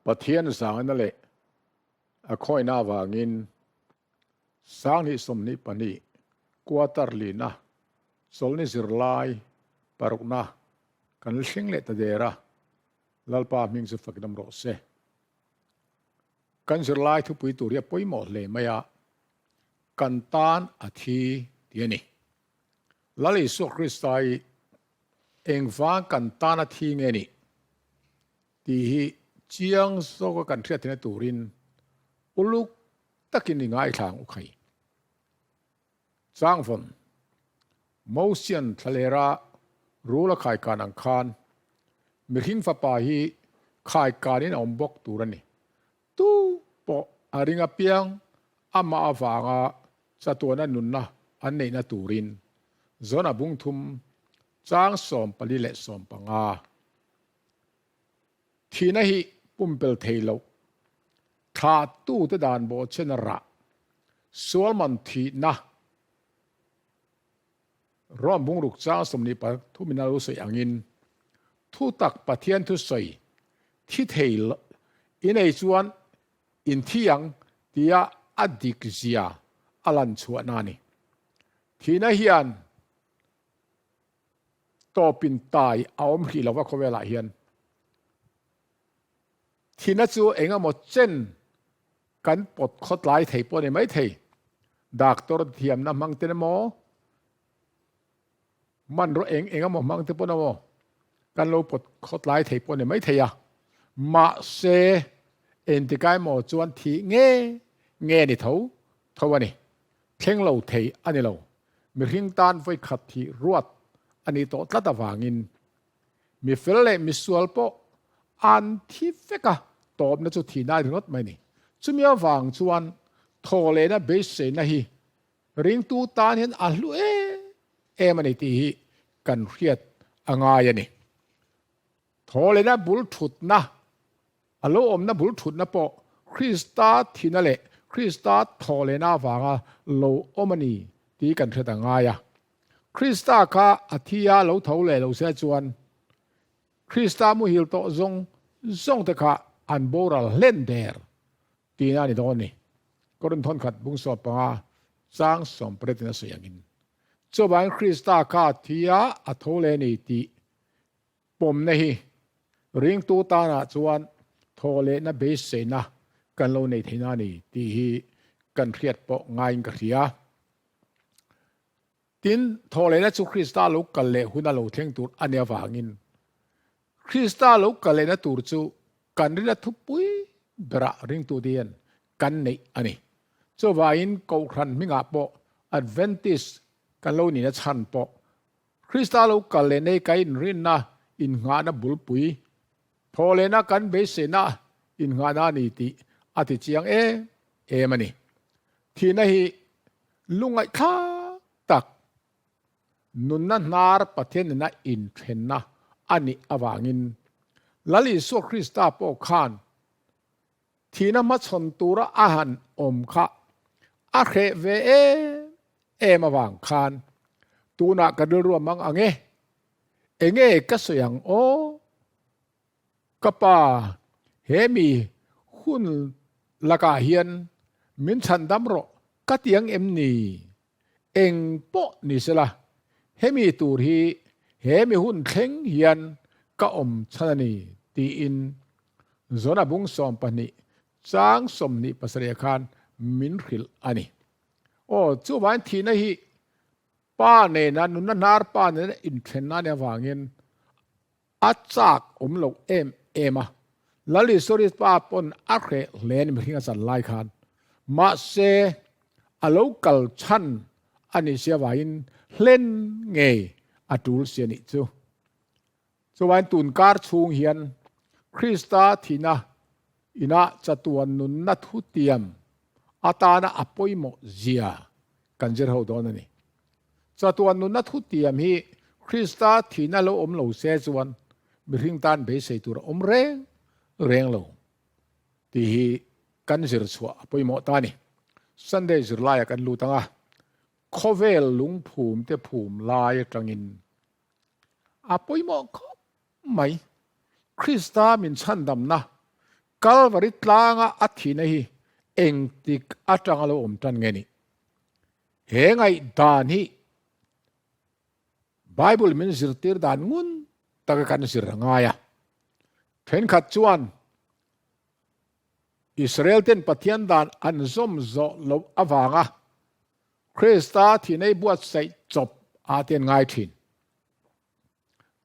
ปะเทียนสางนั่นแหละค่อยหน้าวางินสางนี่สมนิปนิกัวตรลีนะสลนิสิรลายปารุกนะกันเชิงเละตะเดระลัลปามิงสุฟักดำรอเซกันสิรลายทุปุยตุเรียปุยหมดเลยไม่ยากันตานอาทิเดียนี่ลัลิสุคริสไตเองฟังกันตานอาทิเงนี่ที่เจียงโซกกันเทียตินตูรินอุลุกตะกินง่ายทางอุคัยจางฝนมอเซียนทะเลระรู้ละขายการอังคารมิหิงฟ้าป่าฮีขายการนี้อมบกตูรันนี่ตู้ปออาริงอเปียงอามาอาฟางาสตัวนั้นนุนนะอันนี้นะตูรินจนอบุงทุมจางสอมปลิเลสอมปังอาทีนั้นฮีปุ่มเปลเทโลถ้าตู้ตะดานโบเชนระสวลมันทีนะร่วมบุงรุกจ้างสมนิปทุมินาลุสอย่างอินทุตักปะเทียนทุใส่ที่เทลอินไอจวนอินที่ยังที่ยาอดิกเซียอลันชัวนานี่ทีนั้นเฮียนต่อปินตายเอามขีเราว่าเขาเวลาเฮียนทีนั้นจูเองก็หมดเจนกันปดขดไหลไทยปนไม่ไทยดักตัวเทียมน้ำมังเตนโมมันรู้เองก็หมดมังเตปนโมกันเราปดขดไหลไทยปนไม่ไทยมาเซเอ็นติกายหมดจวนทีเงี้นี่เท่าวันนี้เพ่งเราไทยอันนี้เรามีหิ้งตานไฟขัดที่รวดอันนี้โตตัดวางินมีเฟลเล่มีสวลโปอันที่เฟกะตอบนะจุดที่น่าถึงรถไหมนี่จุมีวางชวนโทเลนะเบสเซนะฮีริงตูตานเห็นอัลลุมันไอตีฮีกันเรียดอ่างายนี่โทเลนะบุลถุดนะอัลลุนะบุลถุดนะปอคริสตาที่นั่นแหละคริสตาโทเลนะวางโลอมันนี่ตีกันเรียดอ่างายคริสตาข้าอธิยาโลเท่าเลยโลเสียจวนคริสตามุฮิลโตซงตะข้าอันโบราณเล่นเดร์ตีน่านี่ตอนนี้ก็เริ่มทนขัดบุ้งสอบปะสร้างสมประเด็นเสียงินเจ้าบ้านคริสตาข้าที่ยาอัทโเลนีตีปมนี่ริงตูตานะจวนโทเลนะเบสเซนะกันโลในที่นั่นนี่ตีกันเรียดปะง่ายกันเสียตินโทเลนะจุคริสตาลุกกันเลหุนาโลเทงตูอันเนียวางินคริสตาลุกกันเลนะตูร์จูกันเรียทุปุยบระริงตูเดียนกันในอันนี้เจ้าว่าอินกูครันมิงาปออัดเวนติสกันโลนี่นะชันปอคริสตาลุกกันเลในไกน์รินนะอินงานะบุลปุยพอเลนะกันเบสเซนะอินงานานี่ติอธิจียงมันนี่ที่นั่นลุงไอข้าตักนุนนันนาร์ประเทศนั้นอินเทนนะอันนี้อวางินลัลิสุคริสตาปอคานที่นั่นมาชนตัวอาหารอมข้าอาเคเวมาวางคานตัวนักกระดูรวมมังเงก็สยังโอกป้าเฮมีหุ่นละกาเฮียนมินชันดำรอกัดยังนี่เองโปนี่สิละเฮมีตูรีเฮมีหุ่นเข่งเฮียนก็อมชนนีตีอินโซนาบุงสอมปนิจางสมนิปัสเรียคานมินขิลอันนี้โอ้จูวันทีนั่นฮีป้าเนี่ยนะนุนนาร์ป้าเนี่ยอินเทนนาเนี่ยวางเงินอัดจากโลกมาลัลิสุริป้าปนอักเรเลนมิหิงสันไลคานมาเซอโลกัลชันอันนี้เสียวาอินเล่นเงยอัตุลเสียนิจูสวรรค์ตุนการชูงเฮียนคริสตาทีนะอินะจัตวันนุนนัทุเตียมอาตานะอปอยโมเซียกันเจอเขาโดนนี่จัตวันนุนนัทุเตียมฮีคริสตาทีนะโลโลเซจวนบิริงตันเบสตัวเร่งโลที่กันเจอชัวอปอยโมตานี่สันเดย์จุลายกันลูตังอ่ะโคเวลลุงภูมิเตภูมิลายจังอินอปอยโมก็ไม่คริสตามินชันดำนะ Calvary tlanga athi na hi eng tik atang alo tan ngeni he ngai dan hi Bible min zirtir dan ngun taka kan sirangaya then khat chuan Israel ten pathian dan an zom zo lo awanga Krista thi nei buat sai chop aten ngai thin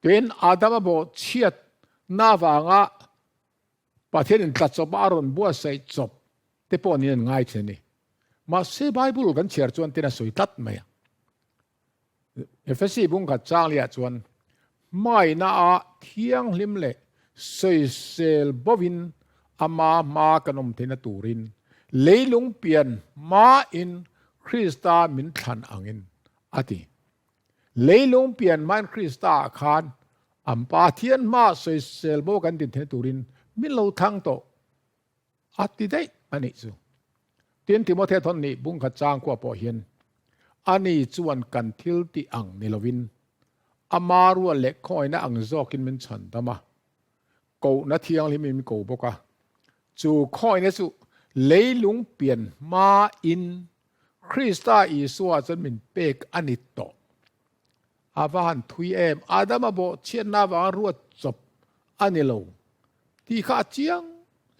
ten Adam bo chiat na wanga pathian in tlat chop aron buat sai chop te pon in ngai theni ma se Bible kan cher chuan tena soi tat mai Efesi bung khat chang lia chuan mai na a thiang lim le soi sel bovin ama ma kanom thena turin leilung pian ma in Krista min than angin ati leilung pian man Krista khan ampa thian ma soi sel bo kan tin thena turin min lo thang to ati dei ani chu tin Timothy thon ni bung khat chang ko po hian ani chuan kan thil ti ang nilovin amaru le khoina ang zokin min chan dama ko na thiang lim mi ko boka chu khoina chu leilung pian ma in Krista Isua chan min pek ani to avan thui em adama bo chen na wa ruat chop ani lo ti kha chiang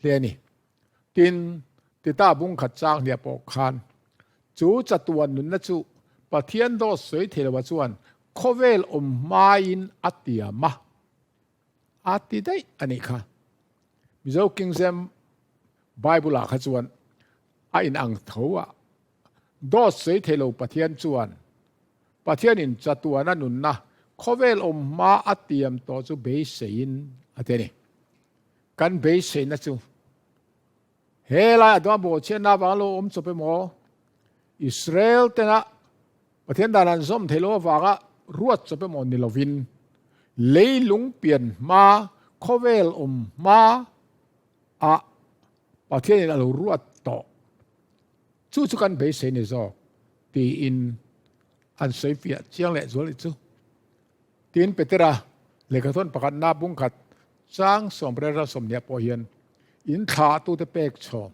le ni tin ti ta bung khat chang lia po khan chu chatuan nun na chu pathian do soi thelewa chuan khovel main atiama ati dai ani kha mizo King James Bible a kha chuan a in ang thowa do soi thelo pathian chuan pathian in chatuana nun na khovel ma atiam to chu be sein ateni kan be sein na chu hela adwa bo chen na walo chope mo Israel tena pathian danan zom thelo waga ruat chope mo nilovin leilung pian ma khovel ma a pathian alo ruat to chu kan be se ne zo ti in an sei fia chiang le zol chu tin petera le ka thon pakat na bung khat chang sombre ra som nya po hian in tha tu te pek chom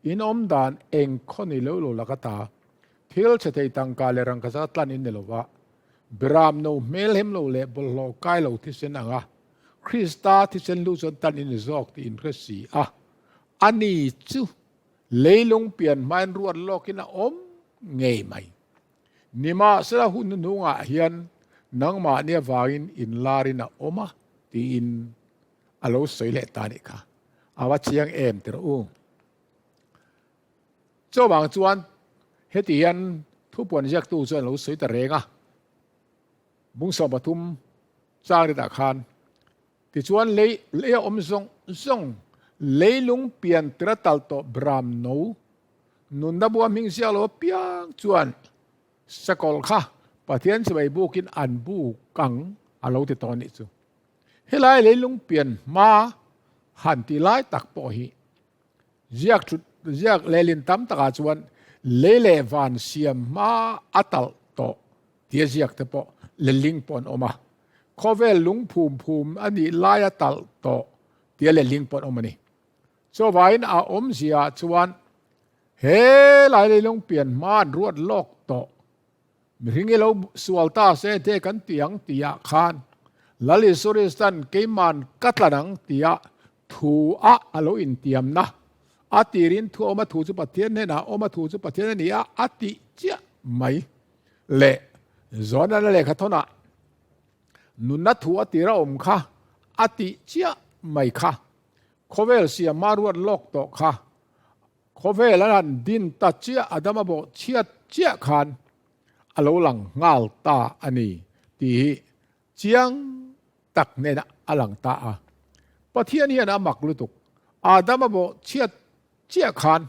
in om dan eng khoni lo lo la ka ta thil chetei tangka le rang ka sa tlan in nelowa bram no melhem lo le bol lo kai lo thi sen anga Krista thi sen lu zon tan in zok ti in resi a ani chu leilung pian man ruat lokin a om ngei mai nima sala hun nunga hian nangma nia wangin in larina oma ti in alo soile tani kha awa chiang em ter u cho bang chuan hetian thu pon jak tu chuan lo soi ta renga bung so bathum chang ri da khan ti chuan le om zong leilung pian tratal to bram no nun da bua ming sia lo piang chuan sakol kha pathian sibai bukin an bu kang alo te toni chu helai leilung pian ma han ti lai tak po hi ziak lelin tam taka chuan lele van siam ma atal to tia ziak te po leling pon oma khovel lung phum ani lai atal to tia leling pon omani so vain a om zia chuan he lai leilung pian man ruat lok to ringelo sualta se te kan tiang tia khan lali suristan keiman katlanang tia thu a alo in tiam na atirin thu oma thu chu pathian ne na oma thu chu pathian ni a ati chia mai le zona le khathona nunna thu atira om kha ati chia mai kha khovel sia maruat lok to kha khovel an din ta chia adama bo chiat chia khan alo lang ngal ta ani ti chiang tak ne na alang ta a pathian hian amak lutuk adama bo chiat chia khan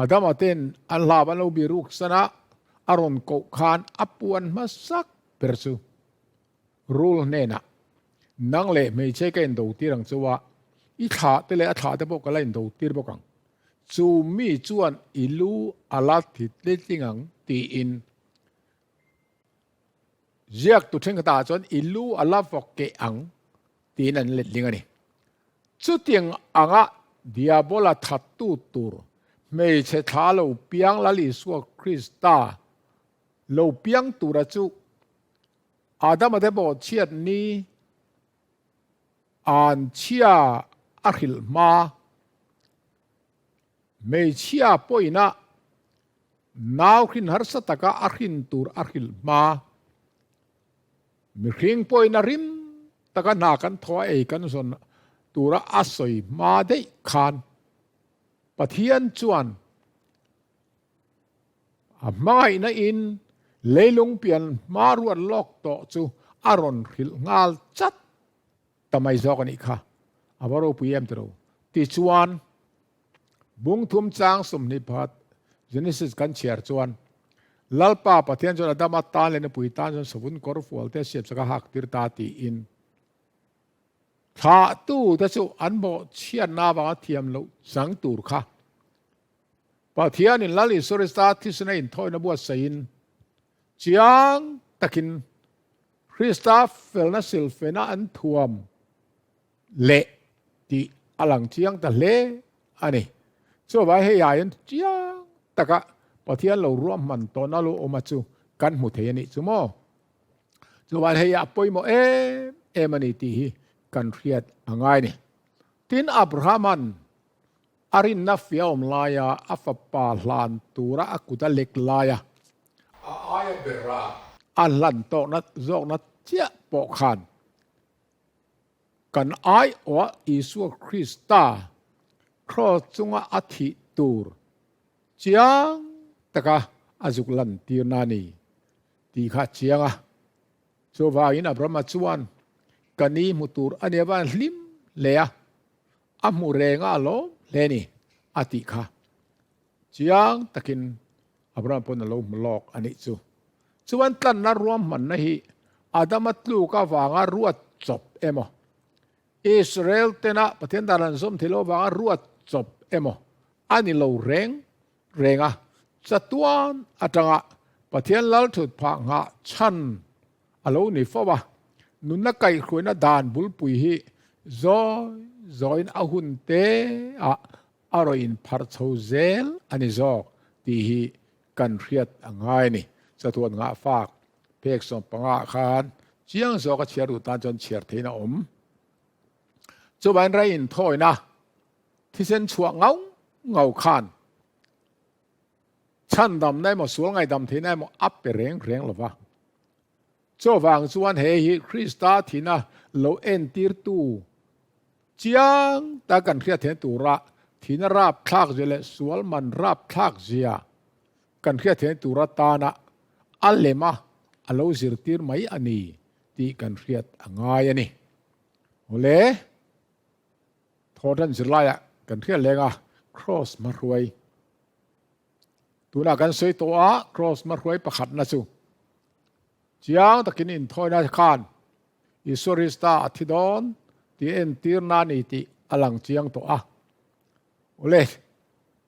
adama ten an la ban lo bi ruk sana aron ko khan apuan masak persu rul ne na nang le mei che ken do tirang chuwa i tha te le a tha te bo ka lain do tir bo kang chu mi chuan ilu alat thit le tingang ti in ziak tu theng ta chuan ilu ala fok ke ang tin an let ling ani chu tiang anga diabola thattu tur mei che tha lo piang lali suwa Krista lo piang tura chu Adam ade bo chiat ni an chia ahil ma mei chia poina naw khin har sataka ahin tur ahil ma mi hring poina rim taka na kan thoa ei kan son tura asoi ma dei khan pathian chuan a mai na in leilung pian maruan lok to chu aron hil ngal chat tamai zokani kha abaro pm tro ti chuan bung thum chang som ni phat Genesis kan chiar chuan lalpa pathian chon adama tan le na pui tan chon sabun kor fual te siap saka hak tir ta ti in tha tu ta chu an bo chian na ba thiam lo sang tur kha pathian in lali sorista thisna in thoi na bu sain chiang takin Krista felna silfena an thuam le ti alang chiang ta le ani so ba he yain chiang taka pathian lo ruam man to na lo omachu kan mu the ni chu mo so ba he ya poi mo emani ti hi kan riat angai ni tin abrahaman arin na fiom laya afapa hlan tura akuta lek laya aya bera an lan to na zok na chia po khan kan ai o isu Krista cross chunga athi tur chiang taka azuk lan tir na ni ti kha chianga so va in abraham chuan kani mutur anewa hlim leya amu renga lo leni ati kha chiang takin abraham pon lo mlok ani chu chuan tlan na ruam man na hi adamat lu ka wanga ruat chop emo Israel tena pathian daran som thilo wanga ruat chop emo ani lo renga chatuan atanga pathian lal thut pha nga chan alo ni fowa nunna kai khuina dan bulpui hi zoin ahun te a aroin phar chozel ani zo ti hi kan riat angai ni chatuan nga fak pek som panga khan chiang zo ka chiaru ta jon chiar theina om chu ban ra in thoina thisen chua ngau khan chan dam nai mo sul ngai dam thei nai mo ap pe reng lova cho wang chuan he hi Krista thina lo en tir tu chiang ta kan khia the tu ra thina rap thak jele sual man rap thak zia kan khia the tu ra ta na alema alo zir tir mai ani ti kan khiat angai ani ole thodan zirlaya kan khia lenga cross ma ruai tuna kan soi to a cross ma ruai pakhat na chu chiang takin in thoina khan isorista athidon ti en tir na ni ti alang chiang to a ole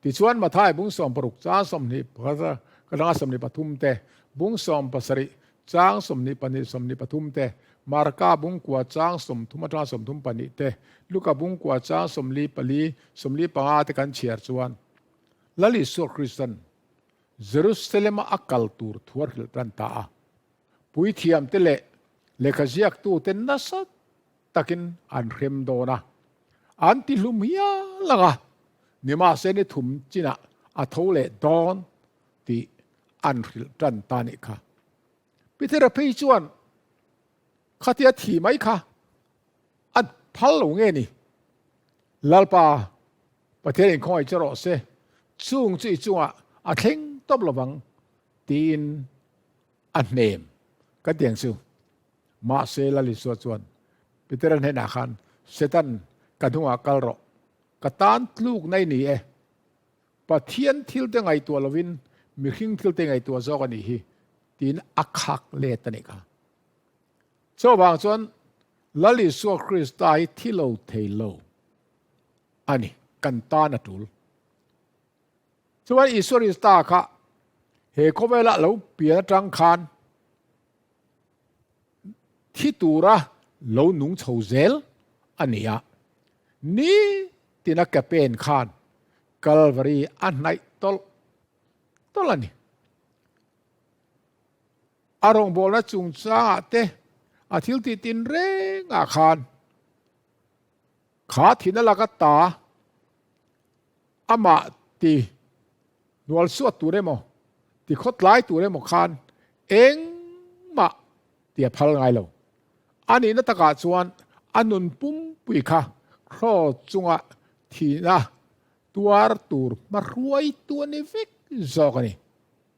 ti chuan ma thai bung som paruk cha som ni phasa kadanga som ni pathum te bung som pasari chang som ni pani som ni pathum te marka bung kwa chang som thuma tra som thum pani te luka bung kwa chang som li pali som li panga te kan chiar chuan lali so Christian Jerusalem akal tur thuar hil tan ta a pui thiam te le khaziak tu ten nasat takin an rem dona anti lumia langa nima se ni thum china a thole don ti an hil tan ta ni kha pitera phei chuan khatia thi mai kha at phal lo nge ni lalpa pathian khoi charo se chung chi chunga a thleng top lawang tin an nem ka tiang su ma se la li so chuan piteran he na khan setan ka dhunga kalro ka tan tluk nai ni e pathian thil te ngai to lovin mi hing thil te ngai to zo ka ni hi tin akhak le tani ka so wang chuan lali so Kristai thilo theilo ani kan ta na tul chuan isorista kha he khowela lo pia tang khan thi tura lo nung chho zel ania ni ตินักแกเป็นขานกัลวารีอันไหนตอลนี่อารมณ์บอลจุงจ้าเตอาทิลติตินเร่งอาคารขาทินละกตาอามาตีนวลสวดตัวเรโมตีขดไล่ตัวเรโมคานเองมาเตียพัลไงเราอันนี้นัตกาชวนอันนุนปุ่มปุยค่ะครอจุงะทีนะตัวตูร์มารวยตัวนี้ฟิกจอกนี่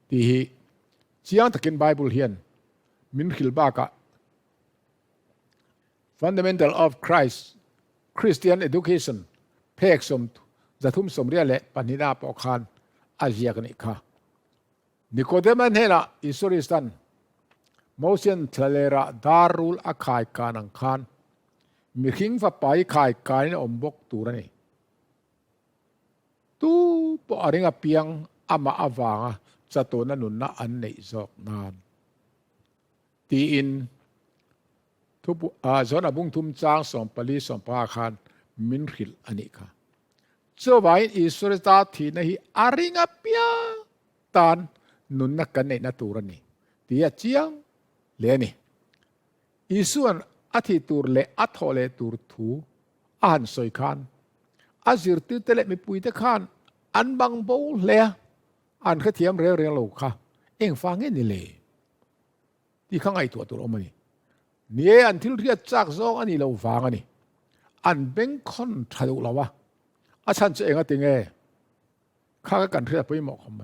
ที่เชียงตะกินไบเบิลเฮียนมินขิลบากะ Fundamental of Christ Christian Education เพกสมจะทุ่มสมเรียและปณิดาปอกคานอาเจียกันอีกค่ะนิโคเดมันเฮนะอิสริสตันโมเซียนทะเลระดารุลอาคายกานังคานมีขิงฟ้าไปขายกายในอมบกตูระนี่ตูปอริงเปียงอามาอาวางจะตัวนั้นนุนนะอันในจอกนานตีอินทุบจอนบุงทุมจางสองปลีสองปาคานมินขิลอันนี้ค่ะเจ้าไว้อิสระตาทีนี่อาริงเปียตานนุนนักกันในนัตูระนี่ที่อาเจียงเลนี่อิส่วนอาทิตูร์เลอัทโอเลตูร์ทูอันสอยคานอาจิรติเตเลมีปุยตะคานอันบังโบเลอันขเทียมเรียงโลกค่ะเอ็งฟังเงี้ยนี่เลยที่ข้างไอตัวออกมานี่เนี่ยอันที่เรียกจากซองอันนี้เราฟังอันนี้อันเป็นคนทะลุเราวะอาจารย์จะเองก็ติงข้าก็กันเรียกไปหมอกทำไม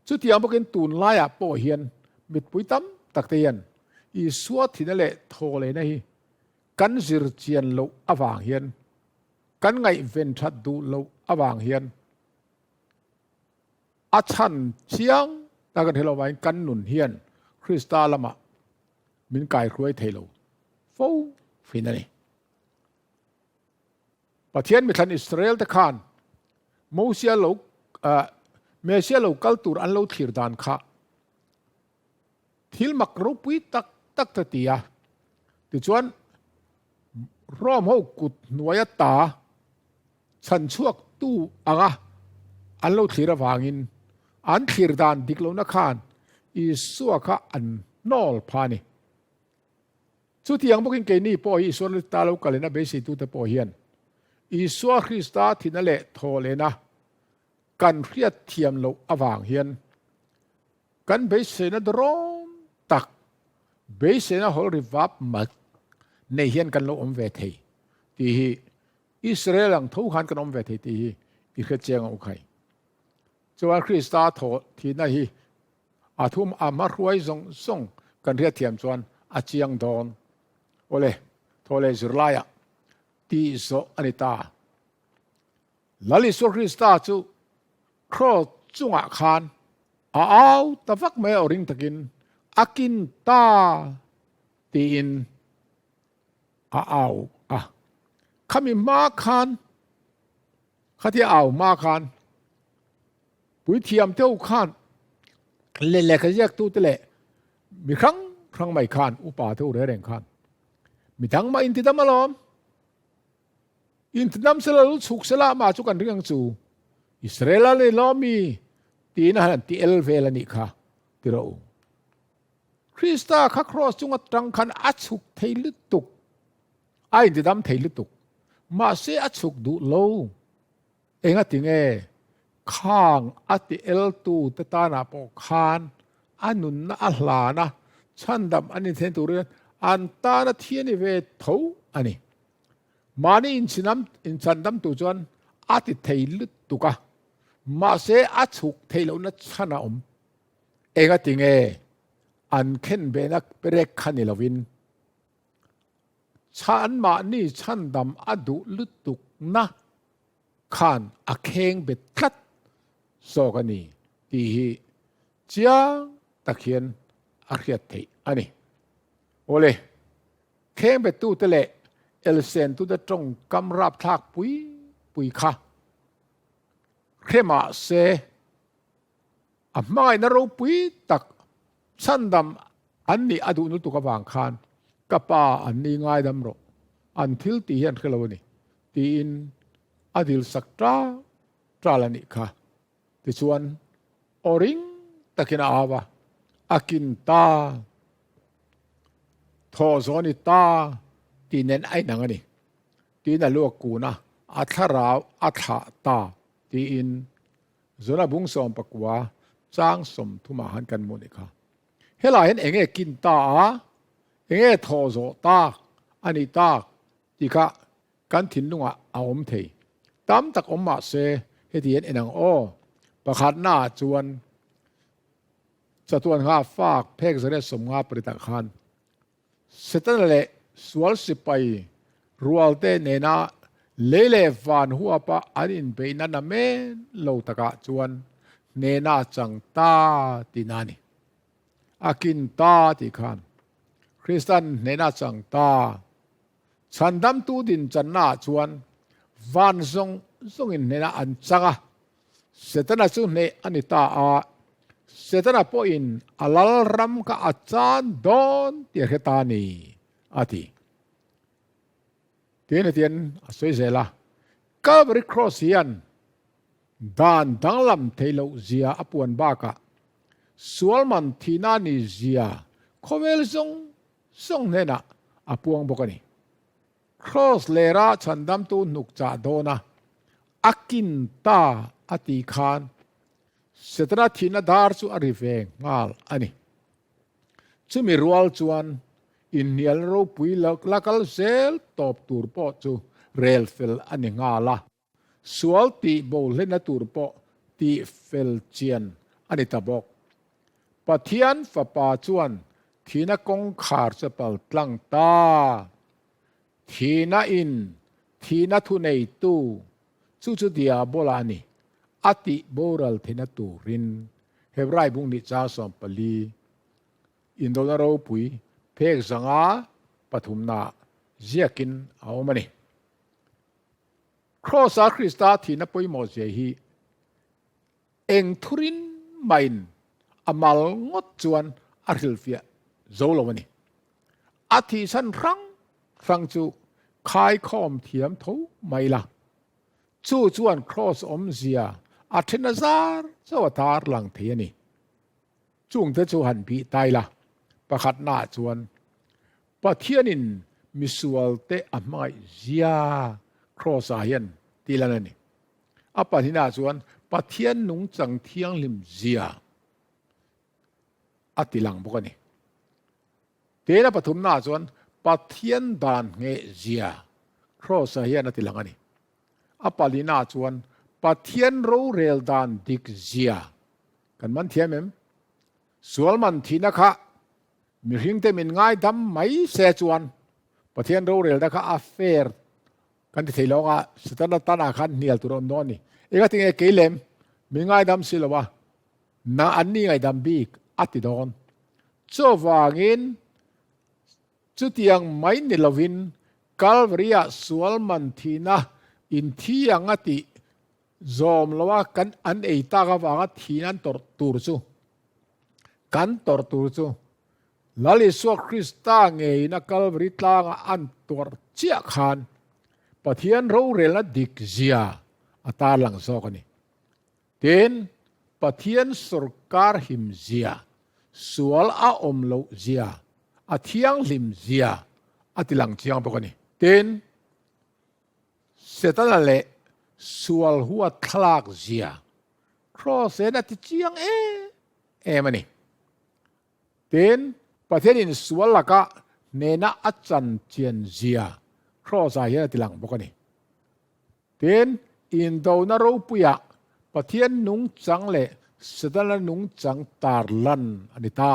จุดที่อันเป็นตูนไล่อะโปเฮียนมิดปุยตั้มตักเตียนอีสวดที่นั่นแหละโทเลยนะฮีกันจิรเจียนเราอวางเฮียนกันไงเวนทัดดูเราอวางเฮียนอาชันเชียงตากันเทลไว้กันหนุนเฮียนคริสตาละมะมินกายครวยเทโลฟูฟินนี่ประเทศมิทันอิสราเอลตะคานโมเซียโลเมเซียโลกัลตูร์อันโลทิรดานค่ะทิลมักรูปุยตักตะตียติจวนร่อมหูกุดหน่วยตาฉันช่วงตู้อ่ะอันโลทิรวางินอันทิรดานดิกโลนักขานอิสัวค่ะอันนอลพานีสุดที่ยังบอกกินเกนี่พออิสวาตาโลกัลเลนะเบสิตุตะพอเฮียนอิสวาคริสตาที่นั่นแหละโทเลนะกันเรียดเทียมโลอวางเฮียนกันเบสนะดรอมตักเบสนะฮอลริวับมัดในเฮียนกันโลอมเวทีที่อิสราเอลงทุกขันกันอมเวทีที่อิเคเจียงโอเคจวนคริสตาโทที่นั่นฮีอาทุมอามารวยส่งกันเรียดเทียมจวนอาเจียงดอนโอเลโทเลจุลายะที่โซอันิตาลลิสุคริสตาจูครอจุงอาคานอ้าวตะฟักไม่เอาริงตะกินอากินตาตีนอ้าวขมิมาคานข้าที่อ้าวมาคานปุยเทียมเท่าคานเล่ๆขยักตู้เตะมีครั้งไม่คานอุปาเท่าเรื่องคานมีทั้งมาอินทิดามาลอมอินทิดามสละลุสุกสละมาจุกันเรื่องจูอิสราเอลเลยล้อมีตีนะฮันตีเอลเวลนี่ค่ะติเราคริสตาข้าครอสจุงตังคันอัชุกเทลิตุกไอ้ที่ดำเทลิตุกมาเสียอัชุกดูโลเองติงข้างอัติเอลตูตตานาปอคานอันนุนนะอัลลานะฉันดำอันนี้เทนตุเรียนอันตานะเทียนิเวทูอันนี้มานี่อินฉันดำตุจวนอัติเทลิตุกะมาเสียอัชุกเทลนัชนะเองติงอันเข็นเบนักเปรกขันิลวินฉันมานี่ฉันดำอดุลุตุกนะขานอเคงเบ็ดทัดโซกันีที่เจ้าตะเคียนอาเขียดเทอันนี้โอเลเคงเบ็ดตู้เตเลเอลเซนตู้จะจงกำรับทักปุยค่ะเคมาเซไม่นรปุยตักฉันดำอันนี้อดุนุตุกบางคานกับป้าอันนี้ง่ายดำรออันทิลตีเห็นคือเรานี่ตีน adil saktra lani kha ti chuan oring takina awa akin ta tho zoni ta ti nen ai nangani ti na lu ku na atharaw atha ta ti in zona bung som pakwa chang som thuma han kan mo ni kha hela hen enge kin ta a enge tho zo ta ani ta ti kha kan thin lunga aom thei tam tak om ma se he ti en enang o pakhat na chuan chatuan nga fak phek zare som nga prita khan setan le sual sipai rualte nena lele van huwa pa anin be na na men lo taka chuan nena chang ta tinani akin ta ti khan Christian nena chang ta chandam tu din channa chuan van zong in nena an changa setana chu ne anita a setana po in alal ram ka achan don ti hetani ati tien asoi zela Calvary cross hian dan danglam thailo zia apuan baka sualman thina ni zia khomel song nena apuang bokani cross lera chandam tu nukcha dona akin ta ati khan setana thina dar chu ariveng ngal ani chumi rual chuan in nial ro pui lakal sel top tur po chu rel fel ani ngala sual ti bol le na tur po ti fel chian ani tabok pathian fa pa chuan thina kong khar chapal tlang ta thina in thina thu nei tu chu dia bolani ati boral thina tu rin hebrai bung ni cha som pali indona ro pui phek zanga pathumna ziakin awmani crossa Christa thina poimo je hi eng thurin main amal ngot chuan arhilfia zolowani athi san rang chu khai khom thiam tho maila chu chuan cross om zia athenazar chawatar lang thiani chung te chu han pi taila pakhat na chuan pathianin misual te amai zia cross a hian tilanani apahina chuan pathian nung chang thiang lim zia atilang bokani tena pathum na chuan pathian dan nge zia cross a hian atilangani apalina chuan pathian ro rel dan dik zia kan man thiamem sualman thina kha mi hing te min ngai dam mai se chuan pathian ro rel da kha affair kan ti theilonga sitana tana khan nial turon noni ega tinge keilem mi ngai dam silawa na anni ngai dam bik atidon cho wangin chutiang mai ni lovin Calvaria sualman thina in thiang ati zom lawa kan an eita ga wanga thinan tor tur chu kan tor tur chu lali so Christa nge na Calvary tlanga an tor chia khan pathian ro rel na dik zia atar lang zokani ten pathian sarkar him zia sual a omlo zia athiang lim zia atilang chiang bokani ten setala le sual huwa thlak zia cross ena ti chiang mani ten pathianin sual laka nena achan chian zia cross a hian atilang bokani ten in do na ro puya pathian nung chang le setala nung chang tar lan anita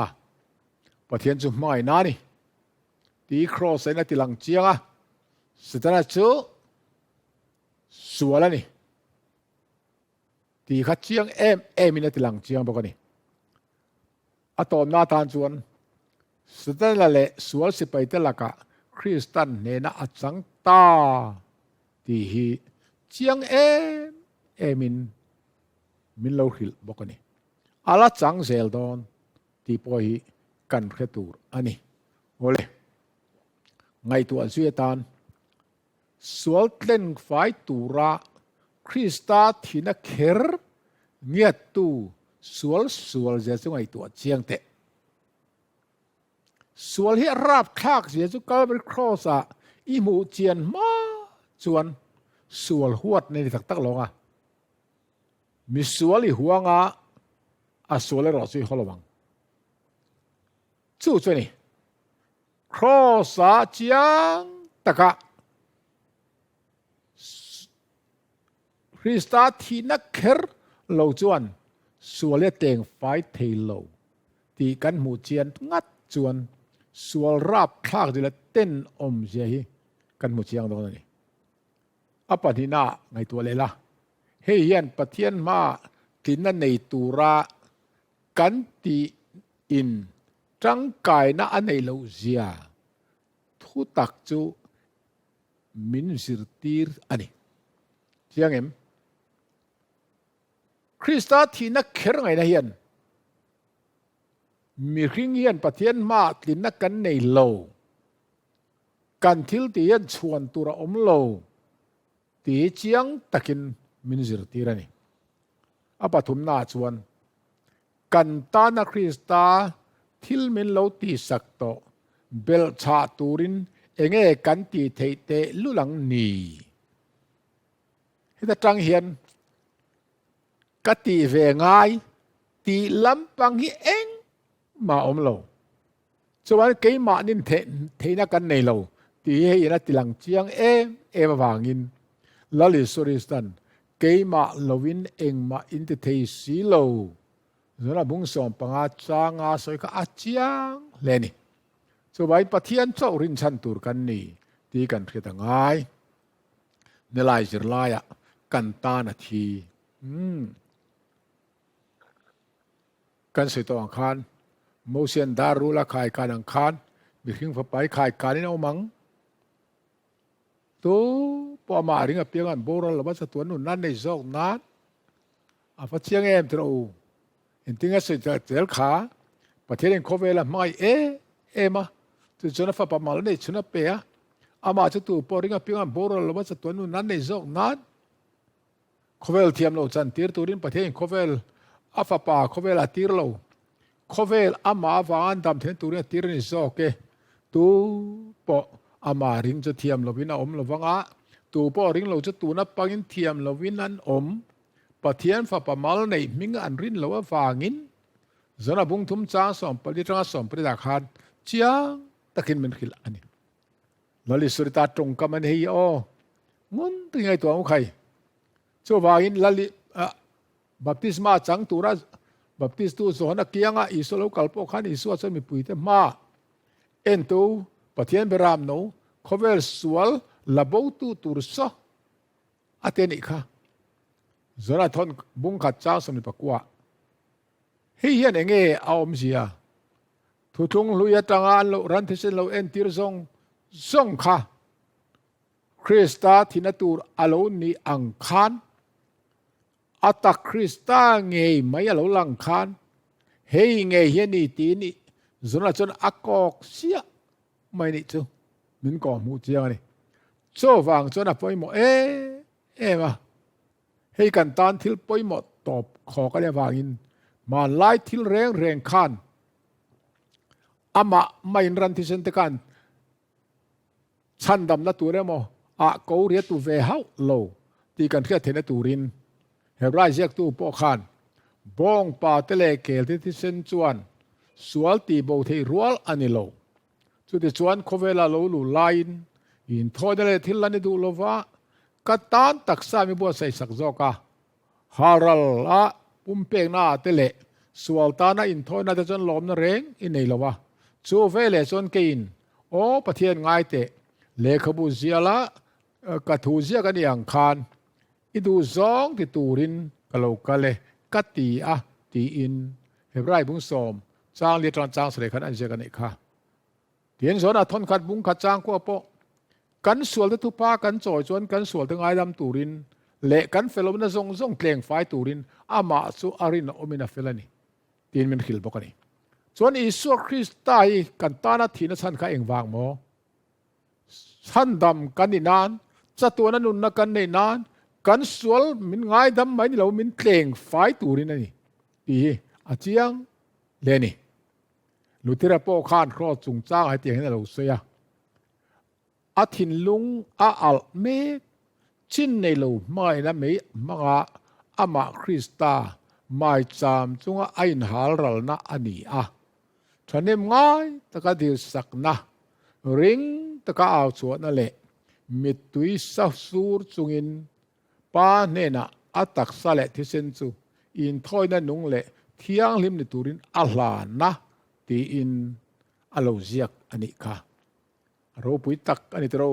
pathian chu mai na ni ti cross ena tilang chianga setala chu sualani ti kha chiang ina tilang chiang bokani atom na tan chuan setala le sual sipai te laka Christian nena achang ta ti hi chiang emin min lo hil bokani ala chang zel don ti poi kan khetur ani ole ngai tu an suetan sual tlen fai tura คริสตาที่นักเขรเงียตูสวลเจสุไอตัวเชียงเตะสวลที่ราบคลากเจสุก็เป็นครอสะอีหมูเจียนมาส่วนสวลหวดในตักลงอ่ะมีสวลอีหัวงอ่ะสวลรอสุยฮอลวังจู่ๆนี่ครอสะเจียงตะกะคริสตาที่นักเขรเหล่าจวนส่วนเลี้ยเตียงไฟเทโลตีกันหมู่เจียนงัดจวนส่วนราบคลากดีละเต้นอมเจียกันหมู่เจียงตรงนี้อปนินาไงตัวเลยล่ะเฮียนปะเทียนมากินนั่นในตุระกันตีอินจังกายน่ะอันในเหล่าเจียทุตักจูมินสิรตีร์อันนี้เจียงเอ็มคริสตาที่นักเขรไงนะเฮียนมีครึ่งเฮียนปะเทียนมาตินนักกันในโลกันทิลตีเฮียนชวนตัวอมโลตีเจียงตะกินมินซิรตีระนี่อปฐุมนาชวนกันตานักคริสตาทิลมินโลตีสักโตเบลชาตูรินเองกันตีเทเตลุลังนีให้ตาจังเฮียนกตีเวงายตีลำปังฮิเองมาอมโลส่วนเกยมานินเทนักกันในโลตีให้ยันติลังเจียงมาวางินลลิสุริสตันเกยมาโลวินเองมาอินเทสีโลส่วนบุ้งส่งปังอาจางอาสอยก็อาเจียงเลนี่ส่วนปะเทียนเจ้ารินชันตูร์กันนี่ตีกันเพียงง่ายในลายจิรลายกันตานาทีกันสิตัวอังคารโมเซียนดารุละขายการอังคารมีขึ้นฟ้าไปขายการนี่เอามังตัวพอมาเรื่องเปียกันโบราณเราว่าสตัวนุ่นนั่นในโซกนั้นฟัดเชียงเตัวเห็นที่งั้นสุดเจ้าขาประเทศเองโคเวลไม่มาจุดชนฟ้าประมาณนี้ชนเปียมาจะตัวพอเรื่องเปียกันโบราณเราว่าสตัวนุ่นนั่นในโซกนั้นโคเวลเทียมเราจันทีร์ตัวรินประเทศโคเวลฟ้าป่าโคเวลตีร์เราโคเวลมาฟังดำเทนตัวนี้ตีร์นี่โซเกตัวพอมาริงจะเทียมเราวินาอมเราฟังตัวพอริงเราจะตัวนับปังเทียมเราวินันอมปะเทียนฟ้าประมาณนี้มิงอันรินเราว่าฟังินจนบุ้งทุ่มจ้างสอมปริตราสอมปริดาคารเจียงตะกินมันขิลอันนี้ลลิสุริตาตรงกับมันเฮียงุนถึงไงตัวของใครโจวาอินลลิบัพติสมาจังตุระบัพติสตูสอนกียงอิสุโลกัลปอขันอิสุอาจจะมีปุยเตมาเอ็นตูปะเทียนเบรามโนโคเวลสวลลาบูตูตุรสอาเทนิค่ะจนทนบุ้งขัดเจ้าสมิปกัวเฮียนเองเอาอมเสียทุกงลุยตังอันโลรันทิสินโลเอ็นติรซงค่ะคริสตาทินาตูร์อโลนีอังคารอัตคริสตาเงยไม่เอาลังคานเฮยเงยเฮียนี่ตีนี่จนอักอกเสียไม่นี่จูมินก่อมูเจียงนี่โซ่ฟังจนอ่ะปอยหมดมาเฮยกันตานทิลปอยหมดตอบขอกันเลยฟังอินมาไล่ทิลแรงคานไม่รันที่เซนตกันฉันดำนัตัวเรโมเขาเรียกตัวเวหาโลตีกันเทียเทนตูรินเฮบรายเรียกตัวปอคานบองปาเตเลเกลที่เซนจวนสวลตีโบเทรัวลอันนี้โลสุดที่จวนโคเวลาโลลูไลน์อินทอเดเลทิลลันดูโลวะกัตานตักษามีบัวใส่สักโจกะฮารัลละปุ่มเปงนาเตเลสวลตานาอินทอนาเดจนลมนาเรงอินเนลวะจูเวเลจนกินโอปะเทียนง่ายเตเลขบุเซียละกัทูเซียกันอย่างคานอิดูซองที่ตูรินกะโลกะเลกัตตีตีอินเฮบไรบุ้งสอมจางเลียตรอนจางเสด็จขันอันเจกันอีกค่ะเทียนสอนทนขัดบุ้งขัดจางกัวโปกันสวลทุพากันจ่อยจวนกันสวลทั้งไอ้ดำตูรินเละกันเฟลมันซงเกลงไฟตูรินมาสุอารินโอมินาเฟลนี่ตีนมันขิลบอกกันนี่ส่วนอิสุคริสต์ไตกันตานาทีนั้นฉันข้าเองวางโมฉันดำกันนี่นานจะตัวนั้นนุนนักกันในนาน กันสวลมินง่ายดำไหมนี่เรามินเพลงไฟตูรินนี่ตีอาเจียงเลนี่ลุที่เราโปขานครอจุงจ้างให้เตียงให้เราเสียอาทินลุงอาอัลเมชินในเราไม่นะไม่มังอามาคริสตาไม่จำจงไอ้หารัลนะอันนี้ฉันเอ็มง่ายตะกะดีสักนะริงตะกะเอาสวดนั่นแหละมิตุยสัสูรจุงินป้าเนน่ะอัตักสะเละที่เซนซูอินทอยนั่นนุ่งเละเที่ยงลิมในตุรินอัลลานะตีอินอัลลอฮฺอันนี้ค่ะเราปุยตักอันนี้เรา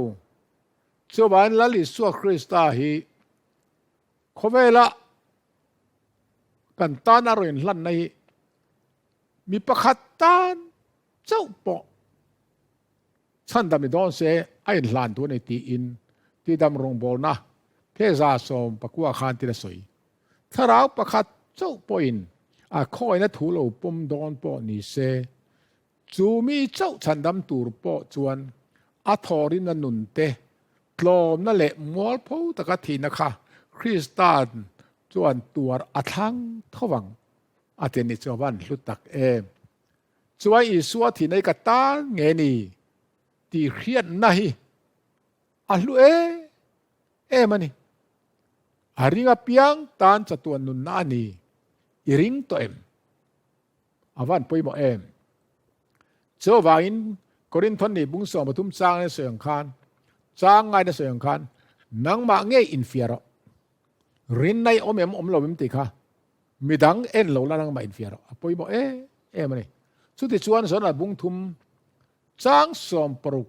ชาวบ้านละลิสวคริสต์ฮีเขาเวลากันตานอร่อยลั่นในมีประคัตตานเจ้าปอฉันดำมิดอนเซไอ้หลานตัวในตีอินที่ดำรงบอลนะเพซาสมปะกัวขานที่ละสวยถ้าเราประคัตเจ้าปอินคอยนะถูเราปมดอนปอนี่เซจูมีเจ้าฉันดำตูรปอจวนทอรินนุนเตกลมนั่นแหละมอลพูตะกทีนะคะคริสตันจวนตัวทั้งทวังเทนิจวันลุตักจวยอิสวที่ในกตาเงนีที่เขียนนะฮีลุมันนี่ริงเปียงตานจัตัวนุนนานีริงตัววันปุยโมเจ้าวาอินกรินทนีบุงสองปทุมจางในเสียงคานจางไงในเสียงคานนังมาเงยอินเฟียร์รินในอมลมติค่ะมีดังโลลานังมาอินเฟียร์ปุยโมมันนี่สุดที่ชวนสนบุงทุมจางสมปรุก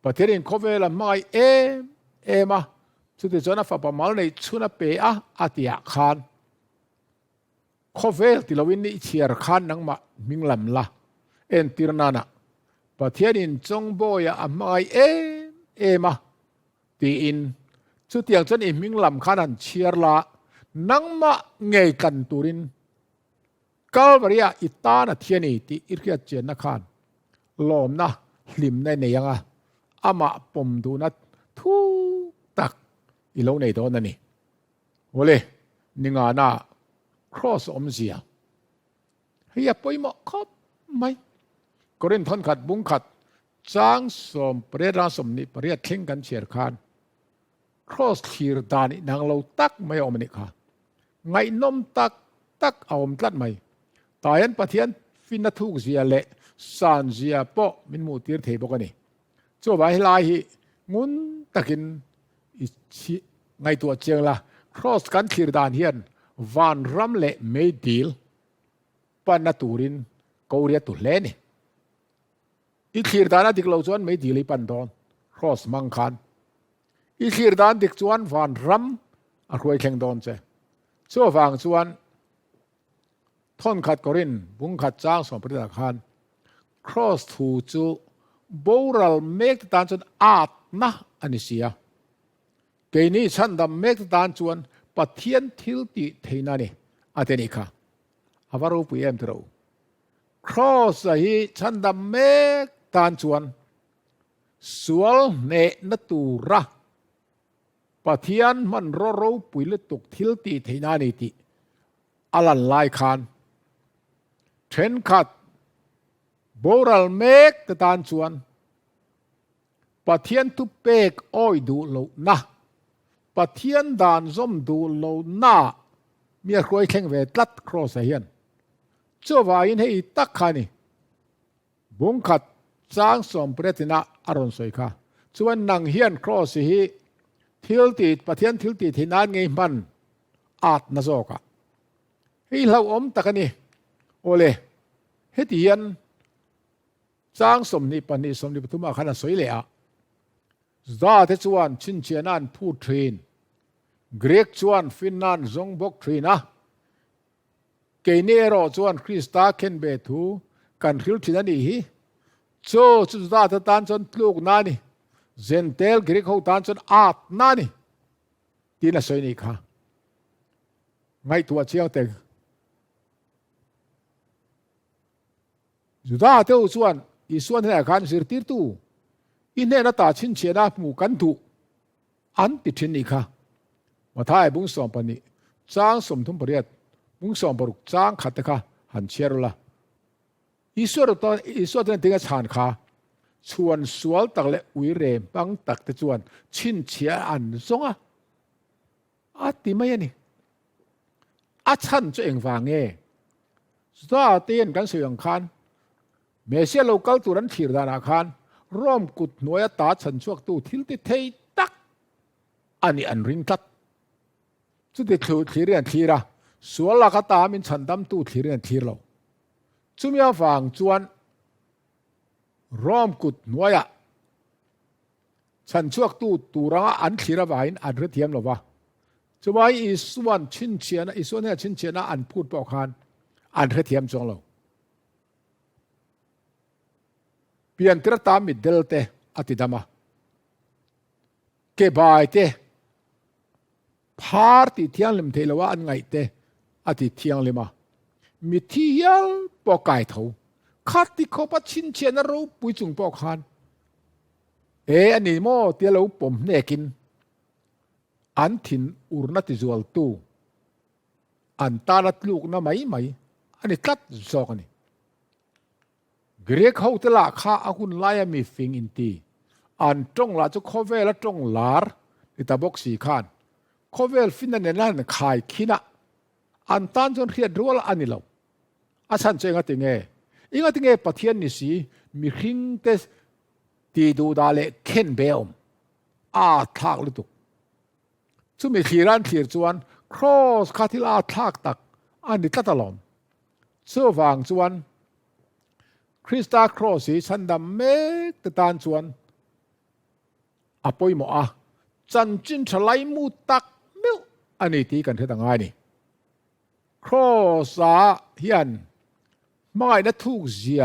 ประเทศอินโคเวลไม่มาสุดที่ชวนฟ้าประมาณในชุนเปียอาติยาคานโคเวลที่เราวินนี่เชียร์คานนังมามิงลำละตีรนานะประเทศอินจงโบยไม่มาตีอินสุดที่อย่างฉันอิมิงลำคานันเชียร์ละนังมาเงยกันตูรินกัลบริยาอิตานะเทียนีที่อิริยาเจนนักขันลมนะลิมในเนียงมาปมดูนัดทุตักอีโลในตัวนั่นนี่โอเลนิงานาครอสอมเสียเฮียปอยหมอกครับไม่กรินทนขัดบุงขัดจางสมเปรียราสมนิเปรียทิ้งกันเชียร์คานครอสขีร์ดานินางเราตักไม่เอามันนี่ค่ะไงนมตักเอามตัดไม่ตายันปะเทียนฟินทุกเสียเละสานเสียปะมินมูตีร์เทบกันนี่จวบไปลายงุนตักินไงตัวเจียงละครอสกันขีร์ดานเฮียนวันรำเละไม่ดีลปันนัตูรินเกาเรียตุเล่นี่อีขีร์ดานดิกเราชวนไม่ดีลิปันดอนครอสมังคันอีขีร์ดานดิกชวนวันรำรวยแข่งดอนเจ้ชั่วฟังชวนทนขัดกรินบุงขัดจ้างสองประเทศคันครอสถูจูโบราลเมกตานจนนะอันนี้เสียเกนี้ฉันดำเมกตานจวนปะเทียนทิลติเทนานี่เทนิค่ะวารูปุยตเราครอสฮีฉันดำเมกตานจวนสวลเนนตูระปะเทียนมันรอปุยเลตุกทิลติเทนานี่ติอลันไลคานเทรนขัดโบราลเมกตานจวนปะเทียนตุเปกอ้อยดูโลนะปะเทียนดานซอมดูโลนะมีรวยแข่งเวทัดครอสเฮียนเจ้าวายินให้ตักขานี่บุงขัดสร้างสมเปรตินะอารอนสวยค่ะส่วนนางเฮียนครอสฮีทิลติปะเทียนทิลติที่นั่นไงมันนาโซกะให้เราตักนี่โอเลเฮติยันสร้างสมนิปนิสมนิปทุมาขนาดสวยเลยซาเทชวนชินเชียนันพูดทรีนกรีกชวนฟินนันซงบกทรีนะเกเนโรชวนคริสตาเคนเบตูกันฮิลทินันอีโจจุดาตตานจนลูกนานี่เซนเทลกรีกเขาตานจนนานี่ทีน่ะสวยนี่ค่ะไงตัวเชียวเต็งจุดาเทวชวนอีส่วนที่อาคารสิร์ติร์ตูอินเนนตาชินเชียนาหมู่กันตุ อันติดทินอีกค่ะมาท้ายบุ้งสอมปนิจ้างสมทุมปริยัดบุ้งสอมปรุกจ้างขัดค่ะหันเชียร์ละอีสวดตอนอีสวดนั้นถึงจะฉานค่ะชวนสวลตักเละอุยเรมบังตักตะจวนชินเชียอันซงอาติไม่ยันนี่อาชันจะเองฟังเงสตาเตียนกันเสียงคันเมเซียโลกัลตุรันทีรดานาคันร่วมกุดหน่วยตาฉันชวกตู้ทิลติเทยตักอันนี้อันริงทัดจุดที่ทีเรียนทีระสวลลักตามินฉันดำตู้ทีเรียนทีเราจุมยาฟังจวนร่วมกุดหน่วยฉันชวกตู้ตูรังอันทีระวายินอันเรียมหรอวะจะว่าอีส่วนชินเชียนะอีส่วนเนี่ยชินเชียนะอันพูดบอกคันอันเรียมจงเราเปลี่ยนตระตามิดเดลเตอติดามาเก็บายเตพาร์ติเทียงลิมเทลว่าอันไงเตอติเทียงลิมามิเทียลปอกไก่เถาคัดติเขาปัดชินเชียนรู้ปุยจุงปอกคันอันนี้โมเตียเราผมเนกินอันทินอุรนัติจวลตูอันตาลัดลูกน่ะไม่อันนี้ตัดจอกนี่เกรกเขาตละข้าอากุนไลายมีฟิงอินตีอันจงลาจุโคเวลจงลาร์อิตาบกสีขานโคเวลฟินนั่นนั่นขายขีนะอันตันจนเรียดรัวละอันนี้เราอาชันเจงติงอิงติงปะเทียนนิสีมีหิงเตสตีดูดาเลเข็นเบลมทักลุตุจุมีขีรันขีรจวนครอสคาทิลาทักตักอันนี้ตัดตลอมเสื้อฟางจวนคริสตาครอสีฉันดำเมกตะตานจวนอปอยหมอจันจินฉลายมูตักมิวอันนี้ตีกันเท่าต่างไงนี่ครอสาเฮียนไม่นะทุกเสีย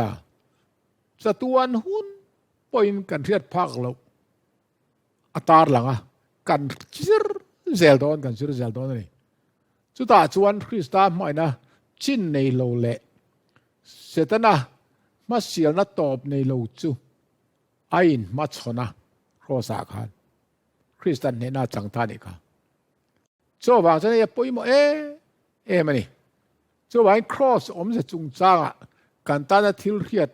สตวนหุ่นปอยกันเทียดพักเราอัตราหลังกันซิรเซลดอนกันซิรเซลดอนนี่จุดตาจวนคริสตาไม่นะจินในโลเละเสตนะมาเสียนัดตอบในโลจูไอ้นมาชนะครอสาขันคริสตันเนี่ยน่าจังท่านี่ค่ะโจบางจะเนี่ยปุยโมมันนี่โจบางครอสอมจะจุงจ้างกันตาจะทิลเรียด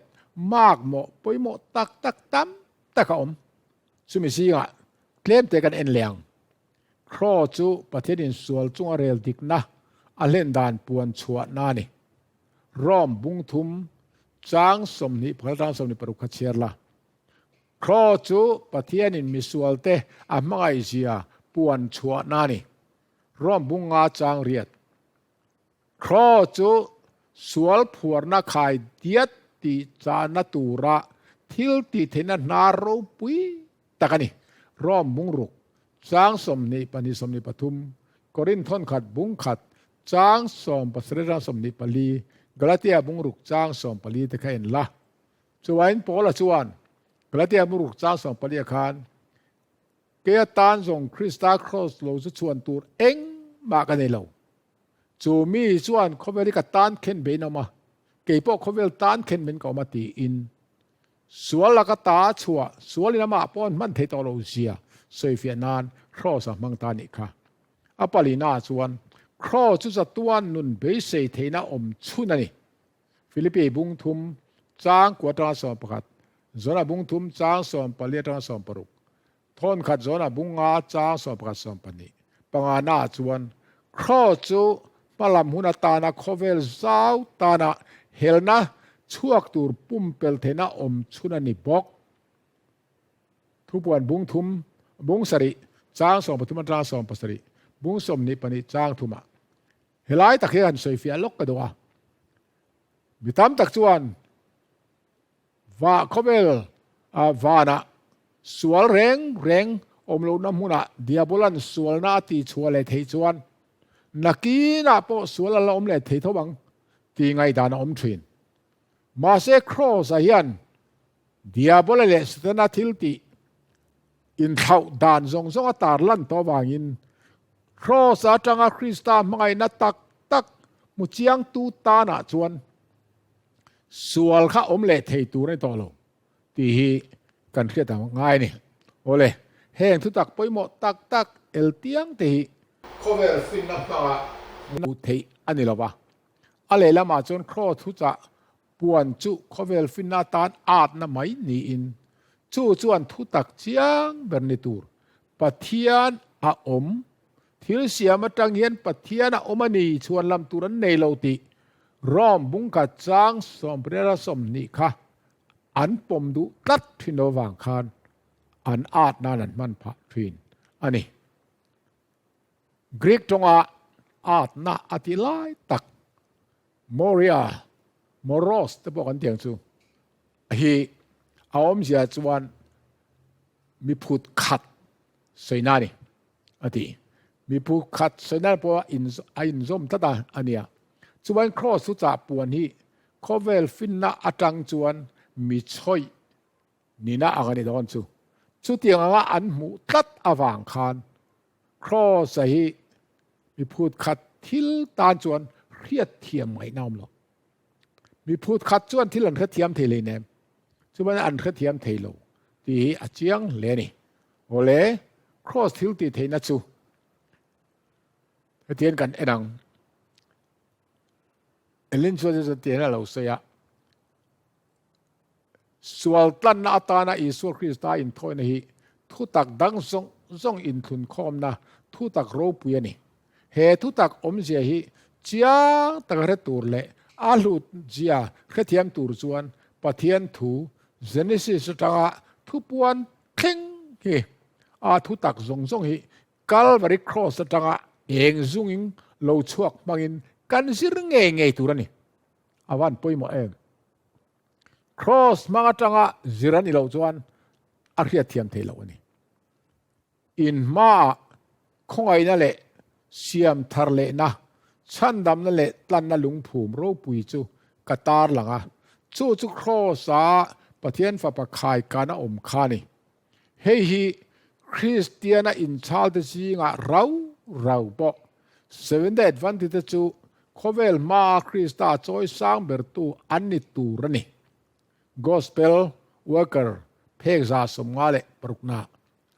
มากโมปุยโมตักตั้มแต่ก็สุมิซีเคลมเตกันเอ็นเหลียงครอจูประเทศอินส่วนจุงเรลดิกนะอันเล่นดานปวนชัวนานี่ร่อมบุ้งทุมจางสมนิพระจางสมนิปรุขเชียร์ละครอจูปะเทียนินมิสวลเตอามายเซียปวนชัวนานี่ร่อมบุงอาจางเรียดครอจูสวลผัวนักขายเดียดติจานตูระทิลติเทนนารูปุยตะกันนี่ร่อมบุงรุกจางสมนิปนิสมนิปทุมกรินทอนขัดบุงขัดจางสมปัสเรจางสมนิปลีกลาเตียบุงรุกจางสมปลีตะกันละจวนปอละจวนกลาเตียบุงรุกจางสมปลีคานเกียตานส่งคริสตาครอสโลจุชวนตูร์เอ็งมากันในเราจูมีจวนเขาเวลิกตานเข็นเบนออกมาเกี่ยพวกเขาเวลตานเข็นเบนก็มาตีอินสวลลักตาชัวสวลินามาปอนมันเทตอโลเซียสวยเฟียนานครอสมังตานิค่ะอปาลีนาจวนครอจุจตัวนุนเบสเซเทนาอมชุนันี่ฟิลิปปีบุงทุมจางกวดราสอมประคัดจนาบุงทุมจางสอมปลีราสอมปรุกทนขัดจนาบุงอาจางสอมประคัดสอมปนีปังอานาจวนครอจูปลำหุนตานาโคเวลซาวตานาเฮลนาช่วกตูร์ปุ่มเปลเทนาอมชุนันี่บอกทุบวันบุงทุมบุงสริจางสอมปทุมตราสอมปสริบุ้งสมนิปนิจางทุมาเฮลัยตะเคียนสวยเฟียลกกระดัวบิตามตักจวนว่าเขาเวลวานะสวลเร่งอมลูน้ำมุนะเดียบุลันสวลนาตีชัวเลเทจวนนักกีน่ะพอสวลละอมเลเททวังตีไงดานอมทวินมาเซครอสเฮียนเดียบุลันเลสตนาทิลตีอินเท่าดานทรงตาลันตัววางินครอสาจังคริสตาไม่นัดตักมุจียงตูตานาจวนสวลข้าอมเละเทตูในตัวเราตีกันเรียกแต่ง่ายนี่โอเล แห่งทุตักปอยหมดตักเอลเตียงเตหิโคเวลฟินนับตาอุเทอันนี้หรอปะอะไรละมาจนครอทุจะปวนจุโคเวลฟินนาตานอาดนะไม่นี่อินจู่จวนทุตักเจียงเบรนิตูร์ปะเทียนอาอมที่เสียมาจังเฮียนปะเทียนอาอมนีชวนลำตุรันในโลติร้อมบุงกัดจางสมเปรระสมนิค่ะอันปมดุตัดพินโนวางคานอันอาดนานันมันพะพินอันนี้กรีกจงอาดนาอธิไลตักโมริอาโมรอสตะบอกกันเตียงซูฮีเอาอมเสียจวนมีพูดขัดสวยนานี่อดีมีพูดขัดสวยนาเพราะว่าอินซมตัดอันเนี้ยจวนครอสุจ่าปวนฮีโคเวลฟินนาอัจังจวนมีช่อยนี่นะอันนี้ตอนซูชุดเตียงว่าอันหมูตัดอวางคานครอใส่มีพูดขัดทิลตาจวนเรียดเทียมไม่น้อมหรอกมีพูดขัดจวนที่หลังเทียมเทเลเนมจุบันอันเทียมเทโลที่อาเจียงเลนี่โอเลครอสทิลตีเทนัจูเทียนกันเอ็นังเอลินชัวจะเทียนเราเสียสวลตันนาตานาอิสุคริสต์อินทอยนะฮีทุตักดังซงอินทุนคอมนะทุตักโรปุยนี่เฮทุตักอมเสียฮีเจียตักเรตูร์เล่อาลุเจียเขเทียมตูร์จวนปะเทียนทูเจเนซิสตังะทุปวนเข่งเฮอาทุตักซงฮีกัลวาริครอสตังะเองซุงอิงโลชวกมังอินกันสิรเงยตูรันนี่อาวันปุยหมอเองcross mga tanga ziran ilaw chuan a hriat thiam thei lo ani in ma khongai na le siam thar le na chandam na le tlan na lungphum ro pui chu katar langa chu cross a pathian fa pa khai kana om khani hei hi christiana in child si nga rau bo seven day advantage chu khovel ma krista choi sang ber tu anni tu rani gospel worker เพกษาสมงาเลปรุกนา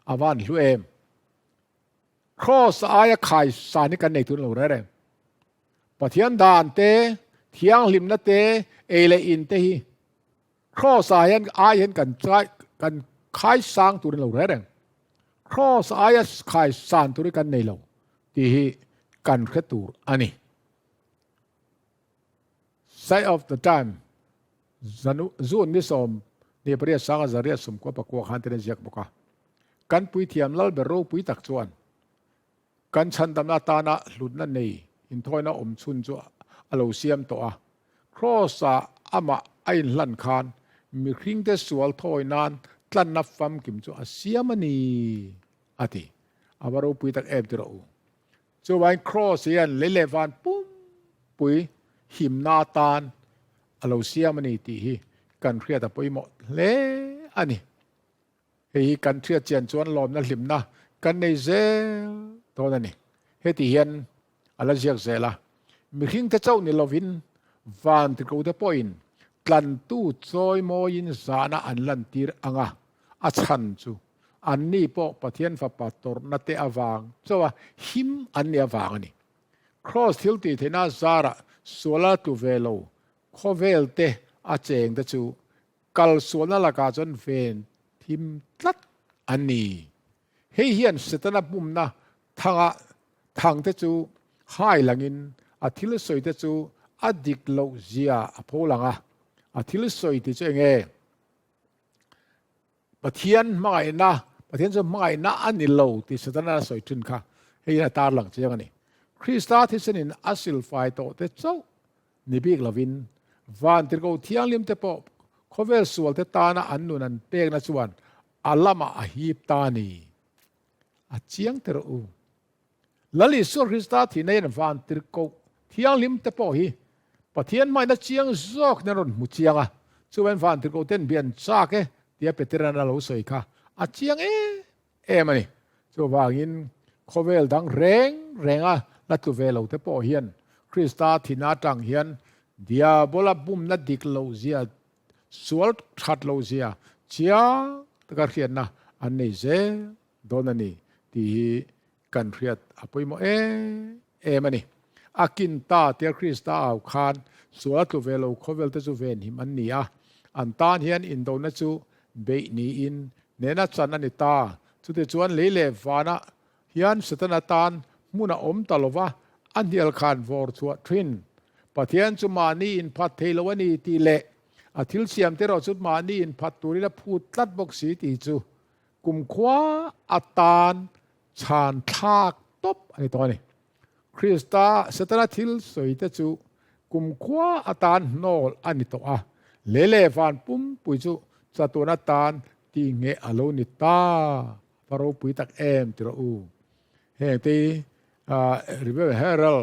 อาวันลุเอมครอสอายขายสานิกันในทุนเราเร่งปะเทียนดานเตเทียงลิมนาเตเอเลอินเตฮีครอสอายันกันใจกันขายสร้างทุนเราเร่งครอสอายขายสานทุนกันในเราที่กันแค่ตัวอันนี้ side of the time zun ni som ni pria sanga zaria sum ko pa ko khan te jak boka kan pui thiam lal be ro pui tak chuan kan chan dam na ta na hlut na nei in thoina om chun chu alo siam to a crossa ama ain hlan khan mi hring te sual thoi nan tlan na fam kim chu a siamani ati abaro pui tak em ti ro chu wain cross yan le van pum pui him na tan alo siamani ti hi kan khria ta poi mo le ani hei kan thria chian chuan lom na hlim na kan nei zel to na ni he ti hian ala jiak zela mi hing te chau ni lovin van ti ko te point tlan tu choi mo in zana an lan tir anga a chan chu an ni po pathian fa pastor na te awang chawa him an ni awang ani cross hill ti thena zara sola tu velo khovel te a cheng te chu kal suana laka chon ven thim tlat ani hei hian setana bum na thang te chu hai langin a thil soi te chu adik lo zia a pholanga a thil soi ti chenge pathian mai na pathian chu mai na ani lo ti setana soi thin kha hei na tar lang cheng ani krista thisenin asil fai to te chau ni big lovin van tir go thiang lim te po khovel sual te ta na an nun an pek na chuan alama a hip ta ni a chiang ter u lali sur krista thi nei van tir ko thiang lim te po hi pathian mai na chiang zok na ron mu chianga chuan van tir go ten bian cha ke tia petirana lo soi kha a chiang mani chu wangin khovel dang renga la tu velo te po hian krista thina tang hian diabola bum na dik lo zia sual that lo zia chia ta khian na an nei ze โดนนี่ที่กันเรียดอภัยโมมันนี่อากินตาเตียคริสตาเอาคานสวดตัวเวลโคเวลตจูเวนหิมันนี่อันตานเฮียนอินโดนัจูเบนีอินเนนัจันนันตาจุดจวนเลเลวานะเฮียนสตนาตานมุนาอมตลวะอันเดียลคานวอร์ชัวทรินปะเทียนจุมานีอินพัดเทลวนีตีเละอาทิลเซียมเทเราจุมานีอินพัดตุริละพูดตัดบกสีตีจูกุมขวาอัตานชานทากตบอันนี้ตัวนี้คริสตาสตนาทิลสวยตจูกุมขวาอัตานโนลอันนี้ตัวเลเลฟานปุ่มปุยจูสตุนาตานตีเงอโลนิตาฟาโรปุยตักติระอูเฮตีริเวอร์เฮรัล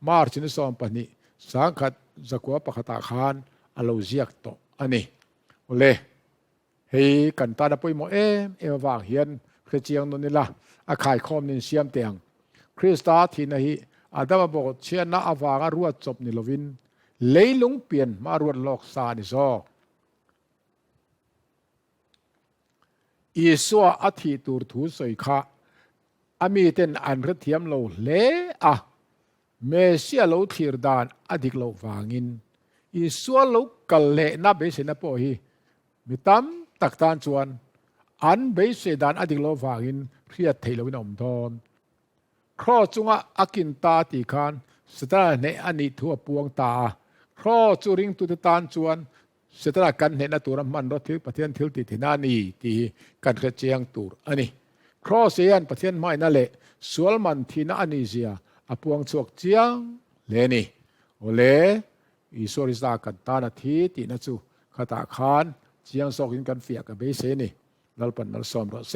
มาร์ชินซอมปนิสังขัดจักวปะขตาคานอโลเซียกโตอันนี้โอเลเฮกันตาดปุยโมวางเฮียนคริสเตียนนนี่ละอาขายคอมนินเซียมเตียงคริสตาทีนะฮีอาดาบบอกเชียนะอาวางรวดจบนิลวินเลยลุงเปลี่ยนมารวดลอกซานิซออีสัวอธิตูรทูสอยขาอามีเต็นอันรัฐเทียมโลเลเมเซียโลทีร์ดานอดิกโลวางินอีสัวโลกัลเลนับเบสนับโอฮีมิตามตักตานชวนอันเบสดานอดิกโลวางินเรียดเทลวินอมทอนครอจุงอากินตาติคานสตาเนอันนี้ทั่วปวงตาครอจูริงตุตตานชวนสตากันเนนตัวมันรถทิประเทศทิลติทินานีที่กันเจียงตูอันนี้ครอเซียนประเทศไม่นั่นแหละสวลมันทีนาอันนี้เสียอปวงชวกเจียงเลนี่โอเลอิสวริสากันตานาทีตินัจูขตาคานเจียงสกินกันเฟียกับเบสนี่ลัลปันนัลซอมรถเซ